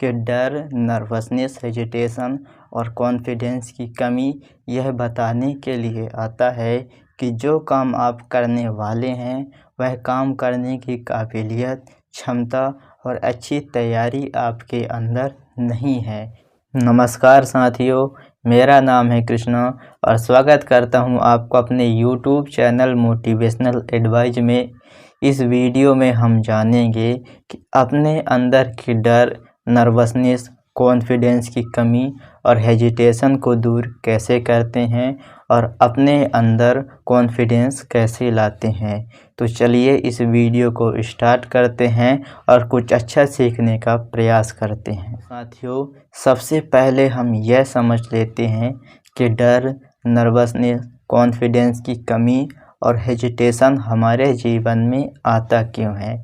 कि डर, nervousness, hesitation और कॉन्फिडेंस की कमी यह बताने के लिए आता है कि जो काम आप करने वाले हैं वह काम करने की काबिलियत, क्षमता और अच्छी तैयारी आपके अंदर नहीं है। नमस्कार साथियों, मेरा नाम है कृष्णा और स्वागत करता हूं आपको अपने YouTube चैनल मोटिवेशनल एडवाइज में। इस वीडियो में हम जानेंगे कि अपने अंदर की डर, नर्वसनेस, कॉन्फिडेंस की कमी और हेजिटेशन को दूर कैसे करते हैं और अपने अंदर कॉन्फिडेंस कैसे लाते हैं। तो चलिए इस वीडियो को स्टार्ट करते हैं और कुछ अच्छा सीखने का प्रयास करते हैं। साथियों, सबसे पहले हम यह समझ लेते हैं कि डर, नर्वसनेस, कॉन्फिडेंस की कमी और हेजिटेशन हमारे जीवन में आता क्यों है।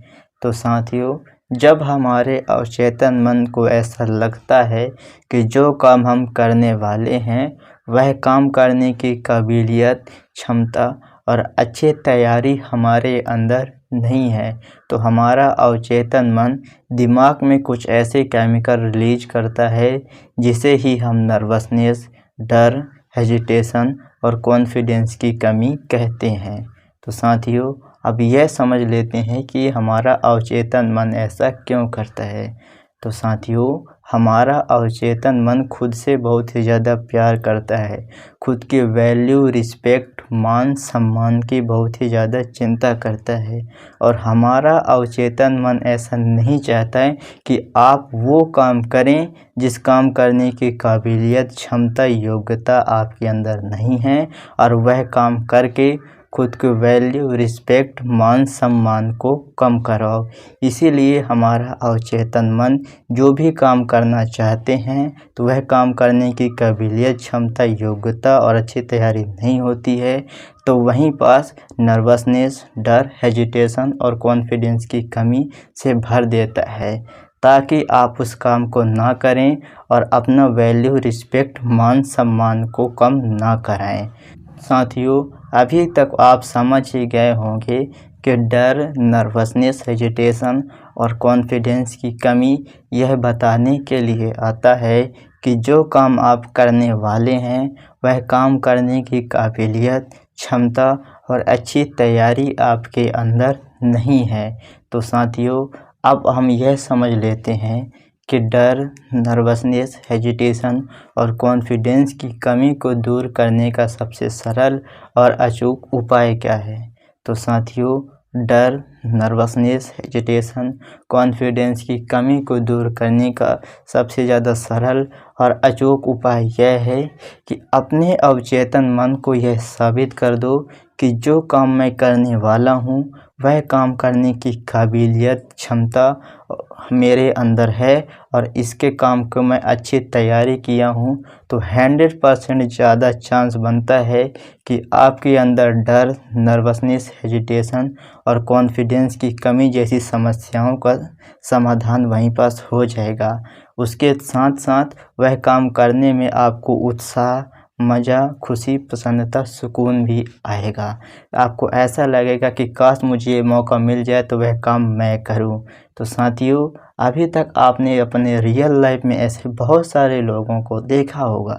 तो साथियों, जब हमारे अवचेतन मन को ऐसा लगता है कि जो काम हम करने वाले हैं वह काम करने की काबिलियत, क्षमता और अच्छी तैयारी हमारे अंदर नहीं है, तो हमारा अवचेतन मन दिमाग में कुछ ऐसे केमिकल रिलीज करता है जिसे ही हम नर्वसनेस, डर, हेजिटेशन और कॉन्फिडेंस की कमी कहते हैं। तो साथियों, अब यह समझ लेते हैं कि हमारा अवचेतन मन ऐसा क्यों करता है। तो साथियों, हमारा अवचेतन मन खुद से बहुत ही ज़्यादा प्यार करता है, खुद की वैल्यू, रिस्पेक्ट, मान सम्मान की बहुत ही ज़्यादा चिंता करता है और हमारा अवचेतन मन ऐसा नहीं चाहता है कि आप वो काम करें जिस काम करने की काबिलियत, क्षमता, योग्यता आपके अंदर नहीं है और वह काम करके खुद की वैल्यू, रिस्पेक्ट, मान सम्मान को कम कराओ। इसीलिए हमारा अवचेतन मन जो भी काम करना चाहते हैं तो वह काम करने की काबिलियत, क्षमता, योग्यता और अच्छी तैयारी नहीं होती है, तो वहीं पास नर्वसनेस, डर, हेजिटेशन और कॉन्फिडेंस की कमी से भर देता है ताकि आप उस काम को ना करें और अपना वैल्यू, रिस्पेक्ट, मान सम्मान को कम ना कराएं। साथियों, अभी तक आप समझ ही गए होंगे कि डर, नर्वसनेस, हेजिटेशन और कॉन्फिडेंस की कमी यह बताने के लिए आता है कि जो काम आप करने वाले हैं वह काम करने की काबिलियत, क्षमता और अच्छी तैयारी आपके अंदर नहीं है। तो साथियों, अब हम यह समझ लेते हैं कि डर, नर्वसनेस, हेजिटेशन और कॉन्फिडेंस की कमी को दूर करने का सबसे सरल और अचूक उपाय क्या है। तो साथियों, डर, नर्वसनेस, हेजिटेशन, कॉन्फिडेंस की कमी को दूर करने का सबसे ज़्यादा सरल और अचूक उपाय यह है कि अपने अवचेतन मन को यह साबित कर दो कि जो काम मैं करने वाला हूँ वह काम करने की काबिलियत, क्षमता मेरे अंदर है और इसके काम को मैं अच्छी तैयारी किया हूँ, तो 100% ज़्यादा चांस बनता है कि आपके अंदर डर, नर्वसनेस, हेजिटेशन और कॉन्फिडेंस की कमी जैसी समस्याओं का समाधान वहीं पास हो जाएगा। उसके साथ साथ वह काम करने में आपको उत्साह, मज़ा, खुशी, प्रसन्नता, सुकून भी आएगा। आपको ऐसा लगेगा कि काश मुझे ये मौका मिल जाए तो वह काम मैं करूं। तो साथियों, अभी तक आपने अपने रियल लाइफ में ऐसे बहुत सारे लोगों को देखा होगा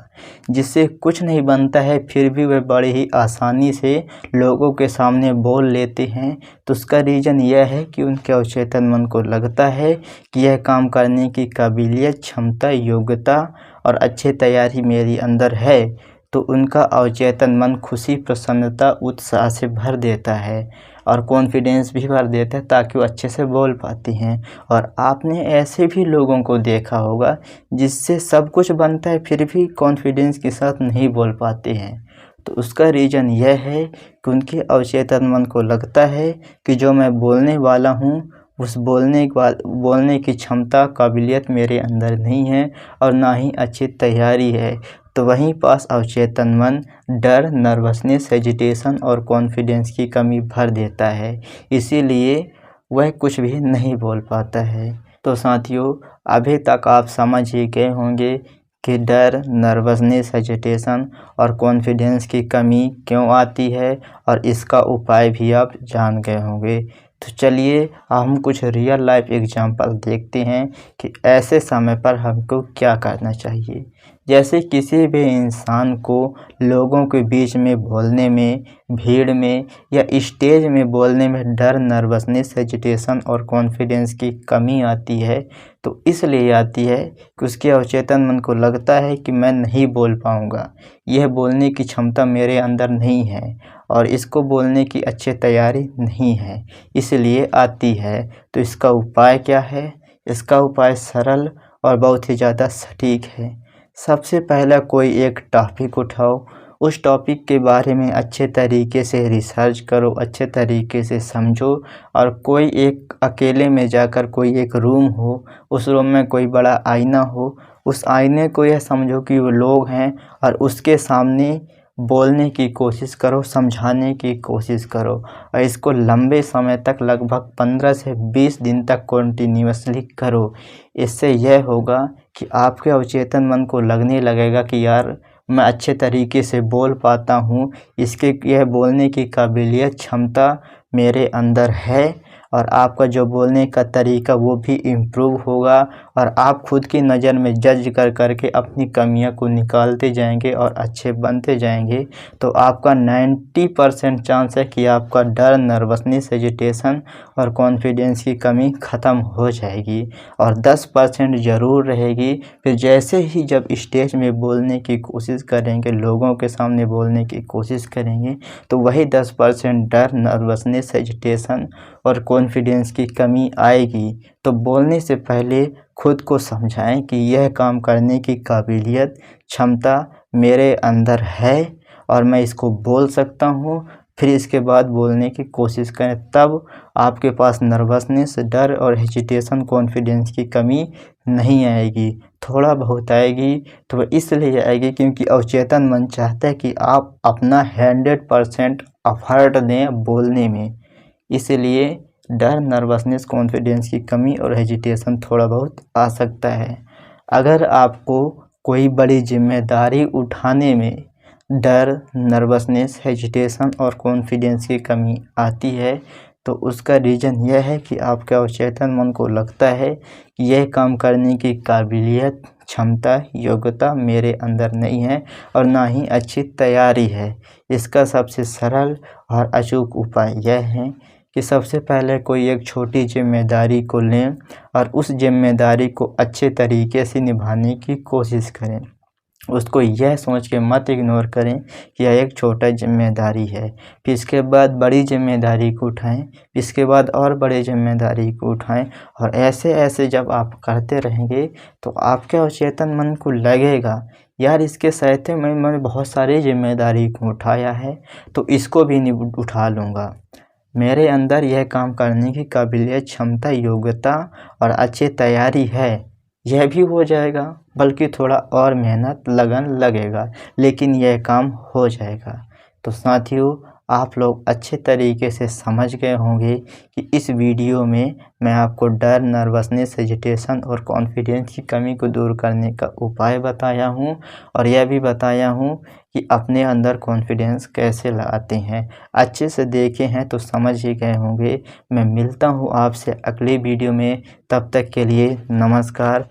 जिससे कुछ नहीं बनता है फिर भी वे बड़े ही आसानी से लोगों के सामने बोल लेते हैं। तो उसका रीज़न यह है कि उनके अवचेतन मन को लगता है कि यह काम करने की काबिलियत, क्षमता, योग्यता और अच्छी तैयारी मेरी अंदर है, तो उनका अवचेतन मन खुशी, प्रसन्नता, उत्साह से भर देता है और कॉन्फिडेंस भी भर देता है ताकि वो अच्छे से बोल पाती हैं। और आपने ऐसे भी लोगों को देखा होगा जिससे सब कुछ बनता है फिर भी कॉन्फिडेंस के साथ नहीं बोल पाते हैं। तो उसका रीज़न यह है कि उनके अवचेतन मन को लगता है कि जो मैं बोलने वाला हूँ उस बोलने की क्षमता, काबिलियत मेरे अंदर नहीं है और ना ही अच्छी तैयारी है, तो वहीं पास अवचेतन मन डर, नर्वसनेस, हेजिटेशन और कॉन्फिडेंस की कमी भर देता है, इसीलिए वह कुछ भी नहीं बोल पाता है। तो साथियों, अभी तक आप समझ ही गए होंगे कि डर, नर्वसनेस, हेजिटेशन और कॉन्फिडेंस की कमी क्यों आती है और इसका उपाय भी आप जान गए होंगे। तो चलिए हम कुछ रियल लाइफ एग्जांपल देखते हैं कि ऐसे समय पर हमको क्या करना चाहिए। जैसे किसी भी इंसान को लोगों के बीच में बोलने में, भीड़ में या स्टेज में बोलने में डर, नर्वसनेस, हेजिटेशन और कॉन्फिडेंस की कमी आती है। तो इसलिए आती है कि उसके अवचेतन मन को लगता है कि मैं नहीं बोल पाऊँगा, यह बोलने की क्षमता मेरे अंदर नहीं है और इसको बोलने की अच्छी तैयारी नहीं है, इसलिए आती है। तो इसका उपाय क्या है? इसका उपाय सरल और बहुत ही ज़्यादा सटीक है। सबसे पहला कोई एक टॉपिक उठाओ, उस टॉपिक के बारे में अच्छे तरीके से रिसर्च करो, अच्छे तरीके से समझो और कोई एक अकेले में जाकर कोई एक रूम हो, उस रूम में कोई बड़ा आईना हो, उस आईने को यह समझो कि वो लोग हैं और उसके सामने बोलने की कोशिश करो, समझाने की कोशिश करो और इसको लंबे समय तक लगभग 15 से 20 दिन तक कंटिन्यूअसली करो। इससे यह होगा कि आपके अवचेतन मन को लगने लगेगा कि यार मैं अच्छे तरीके से बोल पाता हूँ, इसके यह बोलने की काबिलियत, क्षमता मेरे अंदर है और आपका जो बोलने का तरीका वो भी इम्प्रूव होगा और आप खुद की नज़र में जज कर के अपनी कमियां को निकालते जाएंगे और अच्छे बनते जाएंगे। तो आपका 90% चांस है कि आपका डर, नर्वसनेस, हेजिटेशन और कॉन्फिडेंस की कमी ख़त्म हो जाएगी और 10% ज़रूर रहेगी। फिर जैसे ही जब स्टेज में बोलने की कोशिश करेंगे, लोगों के सामने बोलने की कोशिश करेंगे, तो वही 10% डर, नर्वसनेस, हेजिटेशन और कॉन्फिडेंस की कमी आएगी। तो बोलने से पहले खुद को समझाएं कि यह काम करने की काबिलियत, क्षमता मेरे अंदर है और मैं इसको बोल सकता हूँ। फिर इसके बाद बोलने की कोशिश करें, तब आपके पास नर्वसनेस, डर और हेजिटेशन, कॉन्फिडेंस की कमी नहीं आएगी। थोड़ा बहुत आएगी तो इसलिए आएगी क्योंकि अवचेतन मन चाहता है कि आप अपना 100% एफर्ट दें बोलने में। इसलिए डर, नर्वसनेस, कॉन्फिडेंस की कमी और हेजिटेशन थोड़ा बहुत आ सकता है। अगर आपको कोई बड़ी जिम्मेदारी उठाने में डर, नर्वसनेस, हेजिटेशन और कॉन्फिडेंस की कमी आती है, तो उसका रीज़न यह है कि आपके अवचेतन मन को लगता है कि यह काम करने की काबिलियत, क्षमता, योग्यता मेरे अंदर नहीं है और ना ही अच्छी तैयारी है। इसका सबसे सरल और अचूक उपाय यह है कि सबसे पहले कोई एक छोटी जिम्मेदारी को लें और उस जिम्मेदारी को अच्छे तरीके से निभाने की कोशिश करें। उसको यह सोच के मत इग्नोर करें कि यह एक छोटा जिम्मेदारी है। फिर इसके बाद बड़ी जिम्मेदारी को उठाएं, इसके बाद और बड़ी जिम्मेदारी को उठाएं और ऐसे ऐसे जब आप करते रहेंगे तो आपके अवचेतन मन को लगेगा यार इसके साथ में मैंने बहुत सारी जिम्मेदारी को उठाया है, तो इसको भी नहीं उठा लूँगा। मेरे अंदर यह काम करने की काबिलियत, क्षमता, योग्यता और अच्छी तैयारी है। यह भी हो जाएगा, बल्कि थोड़ा और मेहनत, लगन लगेगा, लेकिन यह काम हो जाएगा। तो साथियों, आप लोग अच्छे तरीके से समझ गए होंगे कि इस वीडियो में मैं आपको डर, नर्वसनेस, हेजिटेशन और कॉन्फिडेंस की कमी को दूर करने का उपाय बताया हूँ और यह भी बताया हूँ कि अपने अंदर कॉन्फिडेंस कैसे लाते हैं। अच्छे से देखे हैं तो समझ ही गए होंगे। मैं मिलता हूँ आपसे अगले वीडियो में, तब तक के लिए नमस्कार।